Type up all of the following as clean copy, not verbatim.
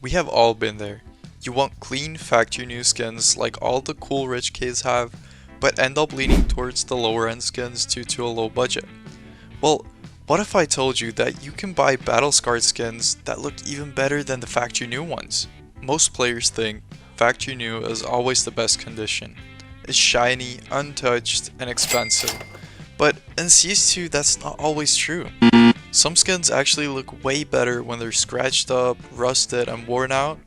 We have all been there. You want clean, factory new skins like all the cool rich kids have, but end up leaning towards the lower end skins due to a low budget. Well, what if I told you that you can buy battle scarred skins that look even better than the factory new ones? Most players think factory new is always the best condition. It's shiny, untouched, and expensive. But in CS2 that's not always true. Some skins actually look way better when they're scratched up, rusted, and worn out.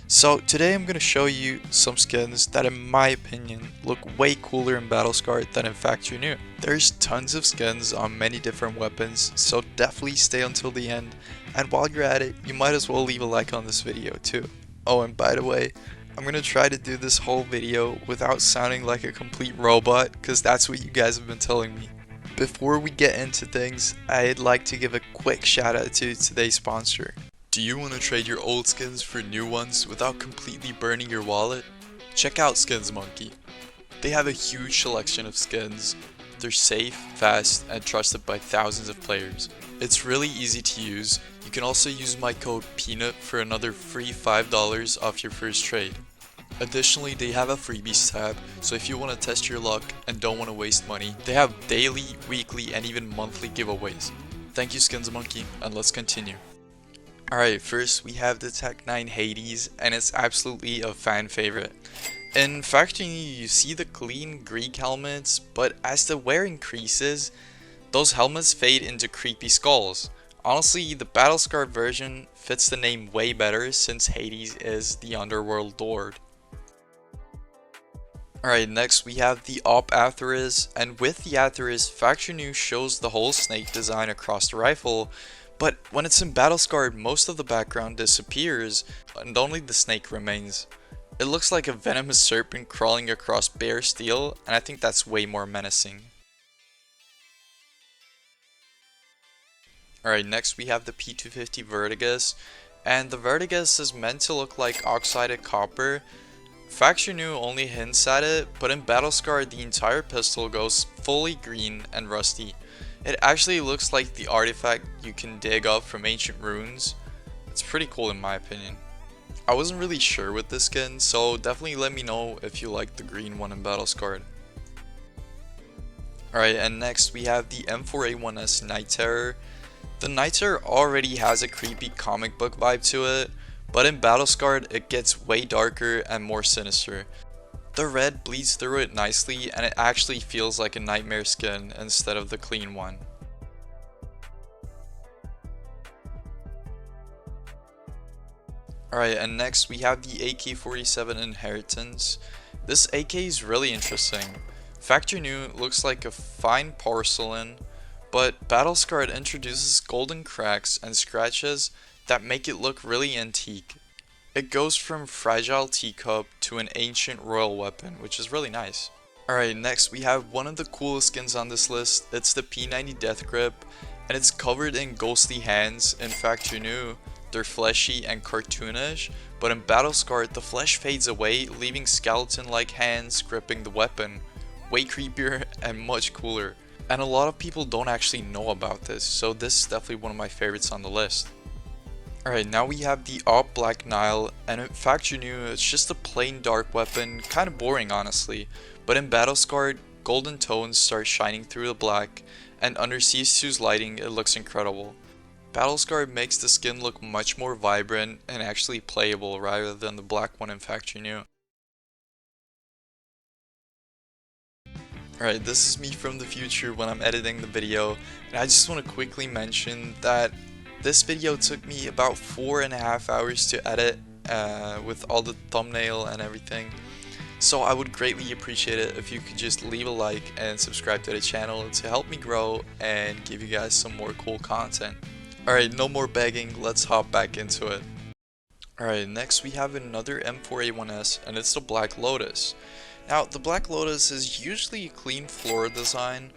So today I'm going to show you some skins that in my opinion look way cooler in Battle Scarred than in Factory New. There's tons of skins on many different weapons, so definitely stay until the end, and while you're at it, you might as well leave a like on this video too. Oh, and by the way, I'm going to try to do this whole video without sounding like a complete robot, because that's what you guys have been telling me. Before we get into things, I'd like to give a quick shout out to today's sponsor. Do you want to trade your old skins for new ones without completely burning your wallet? Check out Skins Monkey. They have a huge selection of skins. They're safe, fast, and trusted by thousands of players. It's really easy to use. You can also use my code PEANUT for another free $5 off your first trade. Additionally, they have a freebies tab, so if you want to test your luck and don't want to waste money, they have daily, weekly, and even monthly giveaways. Thank you Skins Monkey, and let's continue. Alright, first we have the Tec-9 Hades, and it's absolutely a fan favorite. In Factory you see the clean Greek helmets, but as the wear increases, those helmets fade into creepy skulls. Honestly, the Battle Scar version fits the name way better since Hades is the Underworld Lord. Alright, next we have the Op Atheris, and with the Atheris, Factory New shows the whole snake design across the rifle, but when it's in Battle Scarred, most of the background disappears, and only the snake remains. It looks like a venomous serpent crawling across bare steel, and I think that's way more menacing. Alright, next we have the P250 Vertigus, and the Vertigus is meant to look like oxided copper. Factory New only hints at it, but in Battle Scarred the entire pistol goes fully green and rusty. It actually looks like the artifact you can dig up from ancient ruins. It's pretty cool in my opinion. I wasn't really sure with this skin, so definitely let me know if you like the green one in Battle Scarred. Alright, and next we have the M4A1S Night Terror. The Night Terror already has a creepy comic book vibe to it, but in Battle Scarred it gets way darker and more sinister. The red bleeds through it nicely, and it actually feels like a nightmare skin instead of the clean one. Alright, and next we have the AK-47 Inheritance. This AK is really interesting. Factory New looks like a fine porcelain, but Battle Scarred introduces golden cracks and scratches that make it look really antique. It goes from fragile teacup to an ancient royal weapon, which is really nice. Alright, next we have one of the coolest skins on this list. It's the P90 Death Grip, and it's covered in ghostly hands. In Factory New, they're fleshy and cartoonish, but in Battle Scarred, the flesh fades away, leaving skeleton-like hands gripping the weapon. Way creepier and much cooler. And a lot of people don't actually know about this, so this is definitely one of my favorites on the list. Alright, now we have the Op Black Nile, and in Factory New it's just a plain dark weapon, kinda boring honestly, but in Battle Scarred, golden tones start shining through the black, and under CS2's lighting it looks incredible. Battle Scarred makes the skin look much more vibrant and actually playable rather than the black one in Factory New. Alright, this is me from the future when I'm editing the video, and I just want to quickly mention that this video took me about 4.5 hours to edit with all the thumbnail and everything. So I would greatly appreciate it if you could just leave a like and subscribe to the channel to help me grow and give you guys some more cool content. Alright, no more begging, let's hop back into it. Alright, next we have another M4A1S, and it's the Black Lotus. Now, the Black Lotus is usually a clean floral design,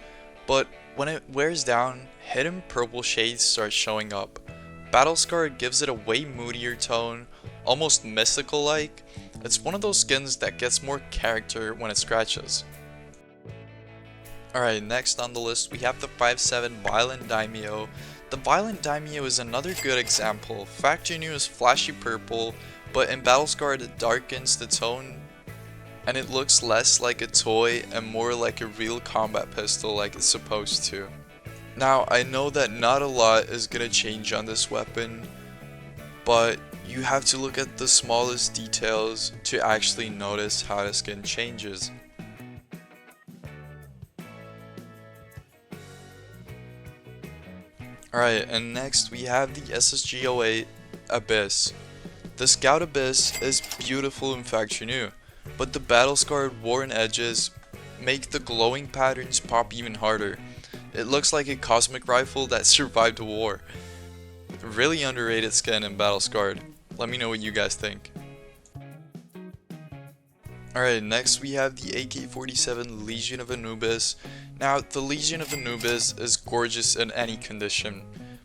but when it wears down, hidden purple shades start showing up. Battle Scarred gives it a way moodier tone, almost mystical like. It's one of those skins that gets more character when it scratches. Alright, next on the list we have the 5.7 Violent Daimyo. The Violent Daimyo is another good example. Factory New is flashy purple, but in Battlescarred it darkens the tone and it looks less like a toy and more like a real combat pistol like it's supposed to. Now, I know that not a lot is gonna change on this weapon, but you have to look at the smallest details to actually notice how the skin changes. Alright, and next we have the SSG-08 Abyss. The Scout Abyss is beautiful in Factory New, but the battle-scarred worn edges make the glowing patterns pop even harder. It looks like a cosmic rifle that survived a war. Really underrated skin in Battle-Scarred. Let me know what you guys think. Alright, next we have the AK-47 Legion of Anubis. Now, the Legion of Anubis is gorgeous in any condition,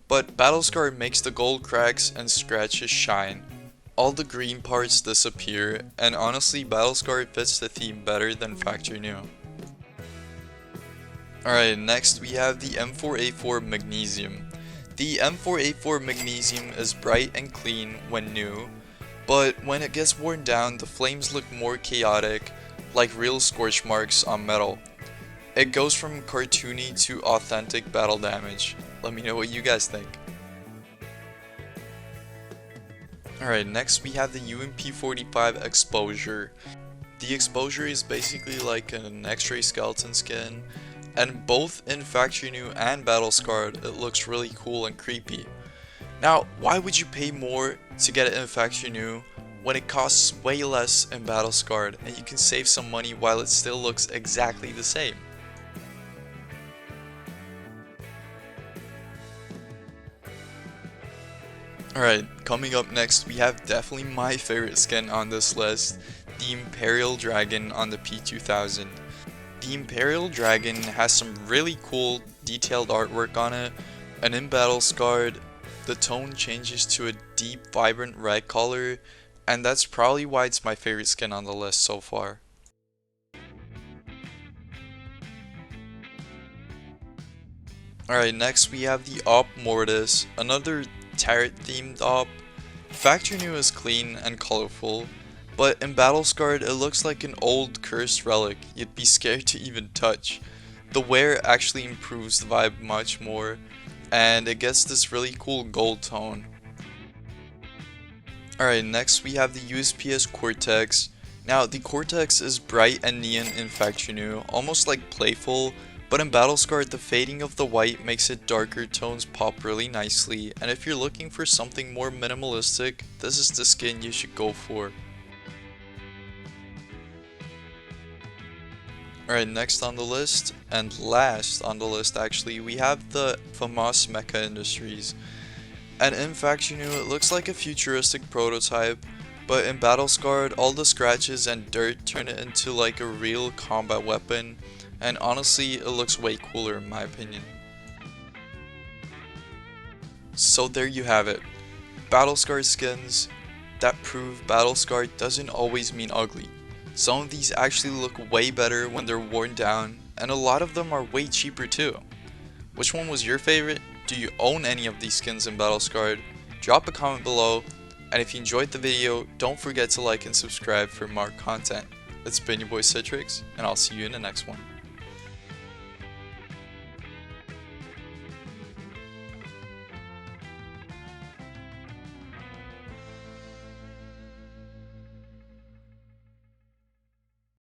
but Battle-Scarred makes the gold cracks and scratches shine. All the green parts disappear, and honestly, Battle-Scarred fits the theme better than Factory New. Alright, next we have the M4A4 Magnesium. The M4A4 Magnesium is bright and clean when new, but when it gets worn down, the flames look more chaotic, like real scorch marks on metal. It goes from cartoony to authentic battle damage. Let me know what you guys think. Alright, next we have the UMP45 Exposure. The Exposure is basically like an X-ray skeleton skin, and both in Factory New and Battle-Scarred it looks really cool and creepy. Now, why would you pay more to get it in Factory New when it costs way less in Battle-Scarred and you can save some money while it still looks exactly the same? Alright, coming up next we have definitely my favorite skin on this list, the Imperial Dragon on the P2000. The Imperial Dragon has some really cool detailed artwork on it, and in Battle-Scarred the tone changes to a deep vibrant red color, and that's probably why it's my favorite skin on the list so far. Alright, next we have the Op Mortis, another turret themed op. Factory New is clean and colorful, but in Battle-Scarred it looks like an old cursed relic you'd be scared to even touch. The wear actually improves the vibe much more, and it gets this really cool gold tone. Alright, next we have the USPS Cortex. Now, the Cortex is bright and neon in Factory New, almost like playful, but in Battle-Scarred the fading of the white makes it darker tones pop really nicely, and if you're looking for something more minimalistic, this is the skin you should go for. Alright, next on the list, and last on the list actually, we have the FAMAS Mecha Industries. And in Factory New it looks like a futuristic prototype, but in Battle-Scarred all the scratches and dirt turn it into like a real combat weapon, and honestly it looks way cooler in my opinion. So there you have it, Battle-Scarred skins that prove Battle-Scarred doesn't always mean ugly. Some of these actually look way better when they're worn down, and a lot of them are way cheaper too. Which one was your favorite? Do you own any of these skins in Battle-Scarred? Drop a comment below, and if you enjoyed the video, don't forget to like and subscribe for more content. It's been your boy Citrix, and I'll see you in the next one.